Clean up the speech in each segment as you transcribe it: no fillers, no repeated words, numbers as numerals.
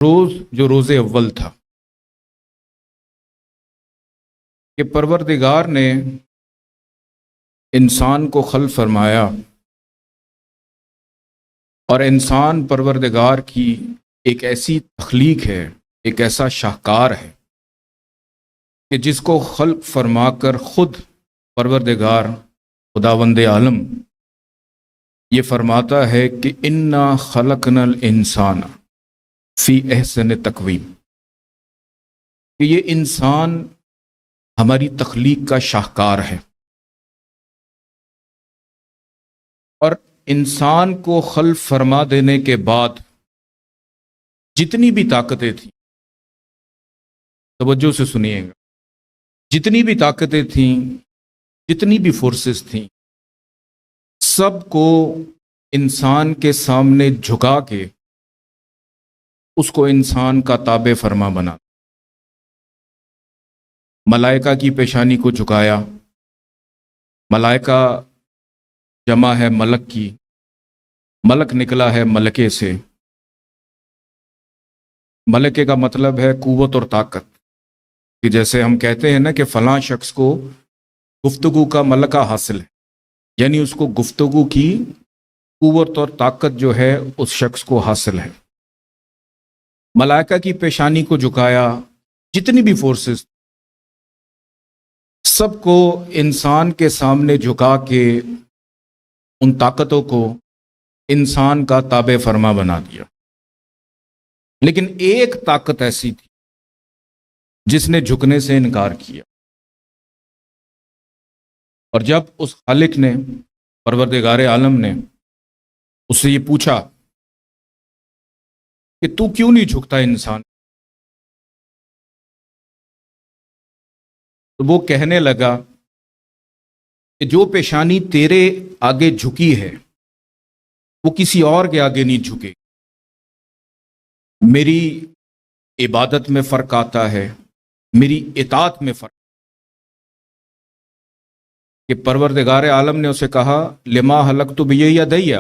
روز جو روز اول تھا کہ پروردگار نے انسان کو خلق فرمایا اور انسان پروردگار کی ایک ایسی تخلیق ہے، ایک ایسا شاہکار ہے کہ جس کو خلق فرما کر خود پروردگار خداوند عالم یہ فرماتا ہے کہ انا خلقنا الانسان فی احسن تقویم، کہ یہ انسان ہماری تخلیق کا شاہکار ہے۔ اور انسان کو خلق فرما دینے کے بعد جتنی بھی طاقتیں تھیں، توجہ سے سنیے گا، جتنی بھی طاقتیں تھیں، جتنی بھی فورسز تھیں، سب کو انسان کے سامنے جھکا کے اس کو انسان کا تابع فرما بنا۔ ملائکہ کی پیشانی کو جھکایا، ملائکہ جمع ہے ملک کی، ملک نکلا ہے ملکے سے۔ ملکے کا مطلب ہے قوت اور طاقت، کہ جیسے ہم کہتے ہیں نا کہ فلاں شخص کو گفتگو کا ملکہ حاصل ہے، یعنی اس کو گفتگو کی قوت اور طاقت جو ہے اس شخص کو حاصل ہے۔ ملائکہ کی پیشانی کو جھکایا، جتنی بھی فورسز سب کو انسان کے سامنے جھکا کے ان طاقتوں کو انسان کا تابع فرما بنا دیا۔ لیکن ایک طاقت ایسی تھی جس نے جھکنے سے انکار کیا، اور جب اس خالق نے، پروردگار عالم نے اس سے یہ پوچھا کہ تو کیوں نہیں جھکتا انسان، تو وہ کہنے لگا کہ جو پیشانی تیرے آگے جھکی ہے وہ کسی اور کے آگے نہیں جھکے۔ میری عبادت میں فرق آتا ہے، میری اطاعت میں فرق۔ کہ پروردگار عالم نے اسے کہا لما حلقت بیدی،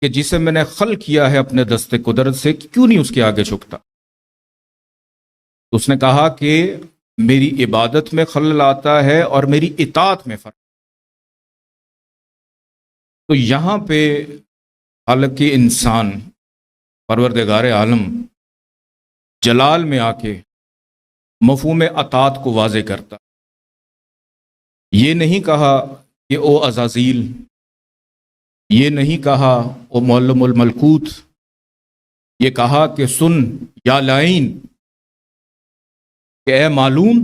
کہ جسے میں نے خلق کیا ہے اپنے دست قدرت سے، کیوں نہیں اس کے آگے جھکتا؟ اس نے کہا کہ میری عبادت میں خلل آتا ہے اور میری اطاعت میں فرق۔ تو یہاں پہ خالق انسان پروردگار عالم جلال میں آ کے مفہوم اطاعت کو واضح کرتا۔ یہ نہیں کہا کہ او عزازیل، یہ نہیں کہا او معلم الملکوت، یہ کہا کہ سن یا لعین، کہ اے معلوم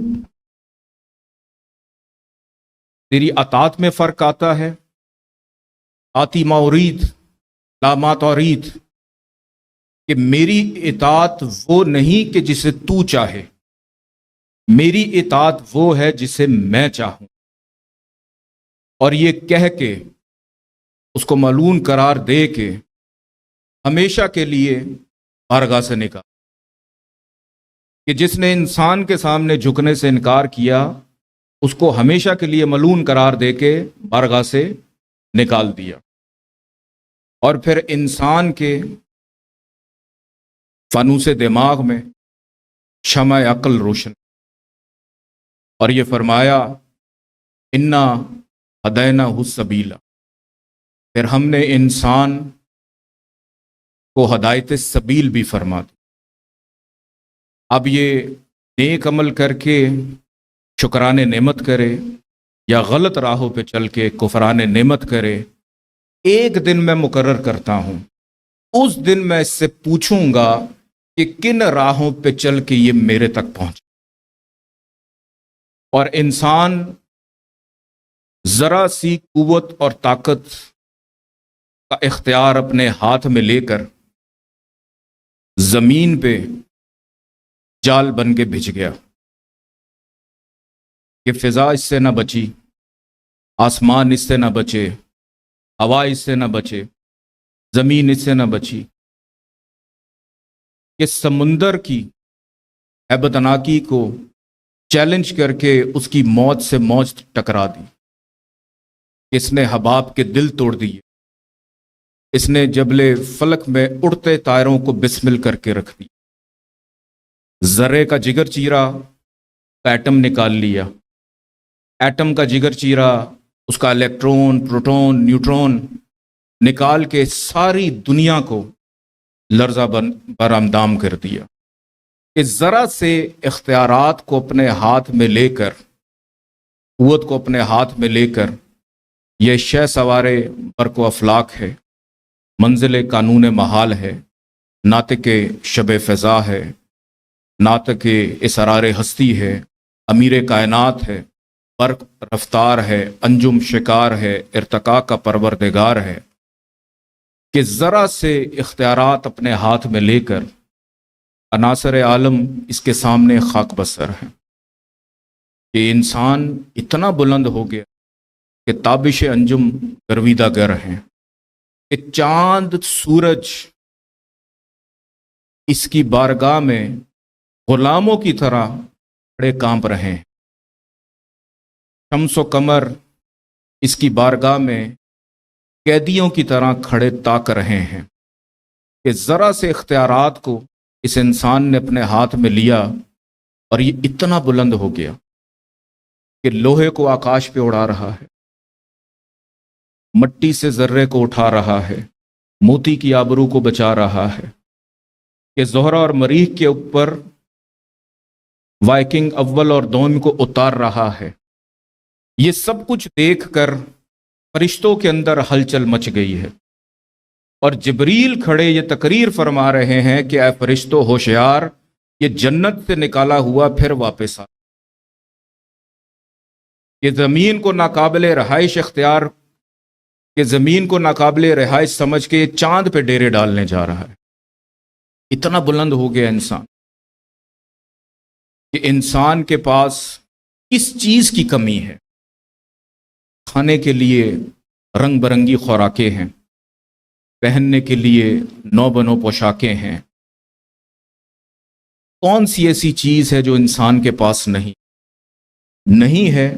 تیری اطاعت میں فرق آتا ہے، آتی ما ارید لا ما ترید، کہ میری اطاعت وہ نہیں کہ جسے تو چاہے، میری اطاعت وہ ہے جسے میں چاہوں۔ اور یہ کہہ کے اس کو ملعون قرار دے کے ہمیشہ کے لیے بارگاہ سے نکال، کہ جس نے انسان کے سامنے جھکنے سے انکار کیا اس کو ہمیشہ کے لیے ملعون قرار دے کے بارگاہ سے نکال دیا۔ اور پھر انسان کے فانوس دماغ میں شمع عقل روشن، اور یہ فرمایا انا ہدیناہ السبیل، پھر ہم نے انسان کو ہدایت سبیل بھی فرما دی۔ اب یہ نیک عمل کر کے شکران نعمت کرے یا غلط راہوں پہ چل کے کفران نعمت کرے، ایک دن میں مقرر کرتا ہوں، اس دن میں اس سے پوچھوں گا کہ کن راہوں پہ چل کے یہ میرے تک پہنچے۔ اور انسان ذرا سی قوت اور طاقت کا اختیار اپنے ہاتھ میں لے کر زمین پہ جال بن کے بھج گیا، کہ فضا اس سے نہ بچی، آسمان اس سے نہ بچے، ہوا اس سے نہ بچے، زمین اس سے نہ بچی، کہ سمندر کی ہیبتناکی کو چیلنج کر کے اس کی موت سے موج ٹکرا دی۔ اس نے حباب کے دل توڑ دیے، اس نے جبل فلک میں اڑتے طائروں کو بسمل کر کے رکھ دی۔ ذرے کا جگر چیرا، ایٹم نکال لیا، ایٹم کا جگر چیرا، اس کا الیکٹرون، پروٹون، نیوٹرون نکال کے ساری دنیا کو لرزہ برآمدام کر دیا کہ ذرا سے اختیارات کو اپنے ہاتھ میں لے کر، قوت کو اپنے ہاتھ میں لے کر، یہ شہ سوارے برق و افلاک ہے، منزل قانون محال ہے، ناطق شب فضا ہے، ناطق اسرار ہستی ہے، امیر کائنات ہے، برق رفتار ہے، انجم شکار ہے، ارتقاء کا پروردگار ہے، کہ ذرا سے اختیارات اپنے ہاتھ میں لے کر عناصر عالم اس کے سامنے خاک بسر ہے، کہ انسان اتنا بلند ہو گیا کہ تابش انجم گرویدہ گر ہیں، کہ چاند سورج اس کی بارگاہ میں غلاموں کی طرح کھڑے کانپ رہے ہیں، شمس و قمر اس کی بارگاہ میں قیدیوں کی طرح کھڑے تاک رہے ہیں، کہ ذرا سے اختیارات کو اس انسان نے اپنے ہاتھ میں لیا اور یہ اتنا بلند ہو گیا کہ لوہے کو آکاش پہ اڑا رہا ہے، مٹی سے ذرے کو اٹھا رہا ہے، موتی کی آبرو کو بچا رہا ہے، کہ زہرہ اور مریخ کے اوپر وائکنگ اول اور دوم کو اتار رہا ہے۔ یہ سب کچھ دیکھ کر فرشتوں کے اندر ہلچل مچ گئی ہے، اور جبریل کھڑے یہ تقریر فرما رہے ہیں کہ اے فرشتوں ہوشیار، یہ جنت سے نکالا ہوا پھر واپس آ، یہ زمین کو ناقابل رہائش اختیار، کہ زمین کو ناقابل رہائش سمجھ کے یہ چاند پہ ڈیرے ڈالنے جا رہا ہے۔ اتنا بلند ہو گیا انسان کہ انسان کے پاس کس چیز کی کمی ہے؟ کھانے کے لیے رنگ برنگی خوراکیں ہیں، پہننے کے لیے نو بنو پوشاکیں ہیں، کون سی ایسی چیز ہے جو انسان کے پاس نہیں ہے؟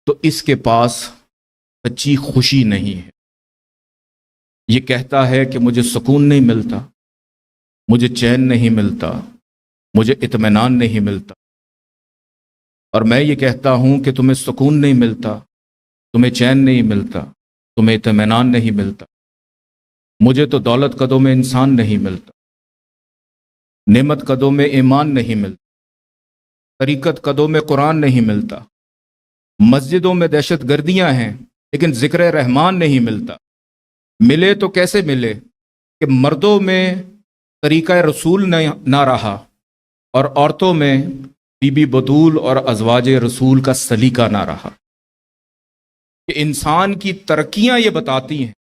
تو اس کے پاس سچی خوشی نہیں ہے۔ یہ کہتا ہے کہ مجھے سکون نہیں ملتا، مجھے چین نہیں ملتا، مجھے اطمینان نہیں ملتا، اور میں یہ کہتا ہوں کہ تمہیں سکون نہیں ملتا، تمہیں چین نہیں ملتا، تمہیں اطمینان نہیں ملتا، مجھے تو دولت قدوں میں انسان نہیں ملتا، نعمت قدوں میں ایمان نہیں ملتا، طریقت قدوں میں قرآن نہیں ملتا، مسجدوں میں دہشت گردیاں ہیں لیکن ذکر رحمان نہیں ملتا۔ ملے تو کیسے ملے کہ مردوں میں طریقہ رسول نہ رہا اور عورتوں میں بی بی بطول اور ازواج رسول کا سلیقہ نہ رہا۔ کہ انسان کی ترقیاں یہ بتاتی ہیں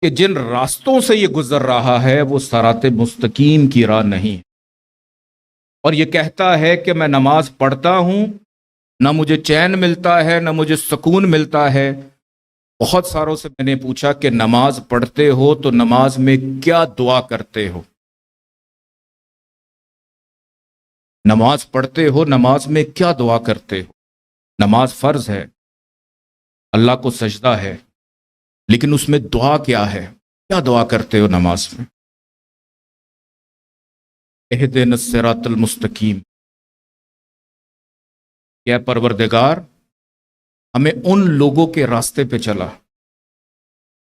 کہ جن راستوں سے یہ گزر رہا ہے وہ صراط مستقیم کی راہ نہیں، اور یہ کہتا ہے کہ میں نماز پڑھتا ہوں، نہ مجھے چین ملتا ہے، نہ مجھے سکون ملتا ہے۔ بہت ساروں سے میں نے پوچھا کہ نماز پڑھتے ہو تو نماز میں کیا دعا کرتے ہو؟ نماز پڑھتے ہو، نماز میں کیا دعا کرتے ہو؟ نماز فرض ہے، اللہ کو سجدہ ہے، لیکن اس میں دعا کیا ہے؟ کیا دعا کرتے ہو نماز میں؟ اہدنا الصراط المستقیم، کہ اے پروردگار ہمیں ان لوگوں کے راستے پہ چلا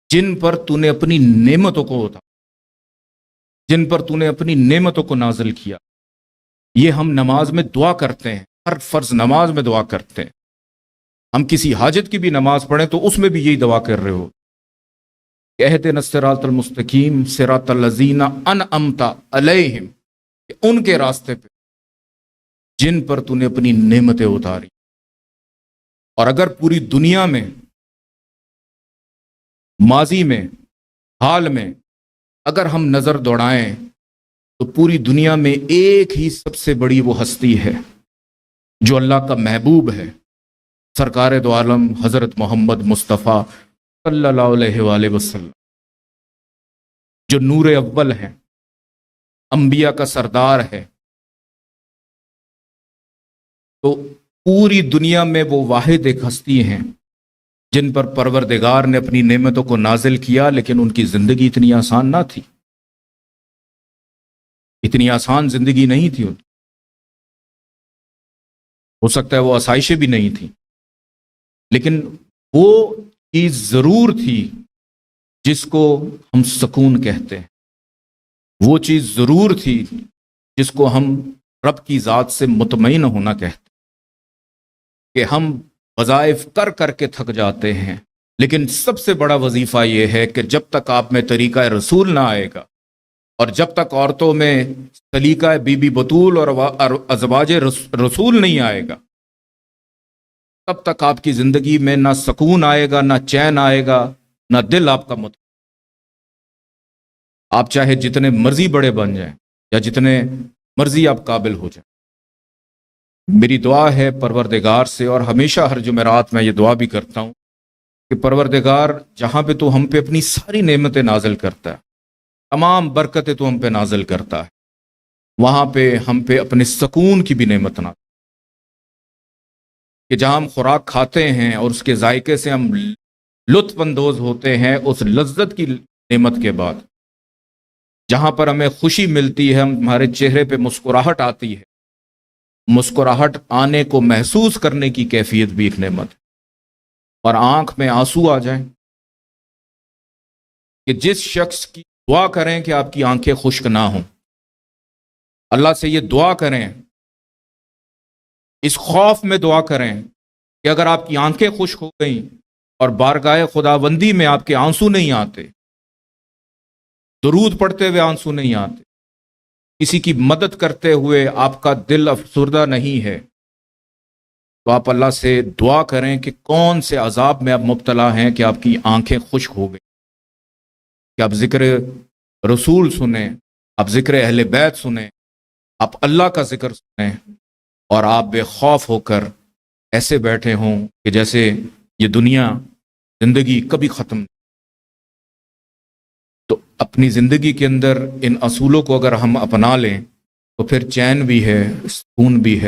جن پر تو نے اپنی نعمتوں کو اتارا، جن پر تو نے اپنی نعمتوں کو نازل کیا۔ یہ ہم نماز میں دعا کرتے ہیں، ہر فرض نماز میں دعا کرتے ہیں۔ ہم کسی حاجت کی بھی نماز پڑھیں تو اس میں بھی یہی دعا کر رہے ہو کہ اہدنا الصراط المستقیم صراط الذین انعمت علیہم، کہ ان کے راستے پہ جن پر تو نے اپنی نعمتیں اتاری۔ اور اگر پوری دنیا میں، ماضی میں، حال میں اگر ہم نظر دوڑائیں تو پوری دنیا میں ایک ہی سب سے بڑی وہ ہستی ہے جو اللہ کا محبوب ہے، سرکار دو عالم حضرت محمد مصطفیٰ صلی اللہ علیہ وآلہ وسلم، جو نور اول ہے، انبیاء کا سردار ہے۔ تو پوری دنیا میں وہ واحد ایک ہستی ہیں جن پر پروردگار نے اپنی نعمتوں کو نازل کیا، لیکن ان کی زندگی اتنی آسان نہ تھی۔ اتنی آسان زندگی نہیں تھی، ہو سکتا ہے وہ آسائشیں بھی نہیں تھیں، لیکن وہ چیز ضرور تھی جس کو ہم سکون کہتے ہیں، وہ چیز ضرور تھی جس کو ہم رب کی ذات سے مطمئن ہونا کہتے ہیں، کہ ہم وظائف کر کر کے تھک جاتے ہیں، لیکن سب سے بڑا وظیفہ یہ ہے کہ جب تک آپ میں طریقہ رسول نہ آئے گا، اور جب تک عورتوں میں سلیقہ بی بی بطول اور ازواج رسول نہیں آئے گا، تب تک آپ کی زندگی میں نہ سکون آئے گا، نہ چین آئے گا، نہ دل آپ کا آپ چاہے جتنے مرضی بڑے بن جائیں یا جتنے مرضی آپ قابل ہو جائیں۔ میری دعا ہے پروردگار سے، اور ہمیشہ ہر جمعرات میں یہ دعا بھی کرتا ہوں کہ پروردگار جہاں پہ تو ہم پہ اپنی ساری نعمتیں نازل کرتا ہے، تمام برکتیں تو ہم پہ نازل کرتا ہے، وہاں پہ ہم پہ اپنے سکون کی بھی نعمت نازل، کہ جہاں ہم خوراک کھاتے ہیں اور اس کے ذائقے سے ہم لطف اندوز ہوتے ہیں، اس لذت کی نعمت کے بعد جہاں پر ہمیں خوشی ملتی ہے، ہمارے چہرے پہ مسکراہٹ آتی ہے، مسکراہٹ آنے کو محسوس کرنے کی کیفیت بھی ایک نعمت ہے، اور آنکھ میں آنسو آ جائیں، کہ جس شخص کی دعا کریں کہ آپ کی آنکھیں خشک نہ ہوں، اللہ سے یہ دعا کریں، اس خوف میں دعا کریں کہ اگر آپ کی آنکھیں خشک ہو گئیں اور بارگاہ خداوندی میں آپ کے آنسو نہیں آتے، درود پڑھتے ہوئے آنسو نہیں آتے، کسی کی مدد کرتے ہوئے آپ کا دل افسردہ نہیں ہے، تو آپ اللہ سے دعا کریں کہ کون سے عذاب میں آپ مبتلا ہیں کہ آپ کی آنکھیں خشک ہو گئی، کہ آپ ذکر رسول سنیں، آپ ذکر اہل بیت سنیں، آپ اللہ کا ذکر سنیں، اور آپ بے خوف ہو کر ایسے بیٹھے ہوں کہ جیسے یہ دنیا زندگی کبھی ختم نہیں۔ تو اپنی زندگی کے اندر ان اصولوں کو اگر ہم اپنا لیں تو پھر چین بھی ہے، سکون بھی ہے،